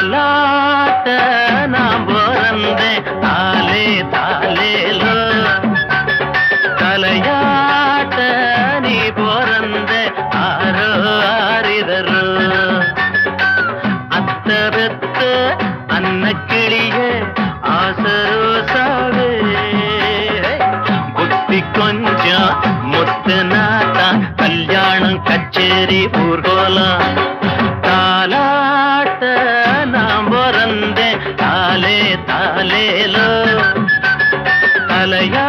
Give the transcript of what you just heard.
தாலாட்ட நான் பிறந்தேன் தாலே தாலேலோ தலையாட்ட நீ பிறந்த ஆரோ ஆரிதரோ அத்த பெத்த அன்னக்கிளிய ஆசரோ சாவே புத்தி கொஞ்சம் முத்து நாத்தான் கல்யாணம் கச்சேரி ஊர்கோலம் தாலாட்ட நான் பிறந்தேன் தாலே தாலேலோ தலையா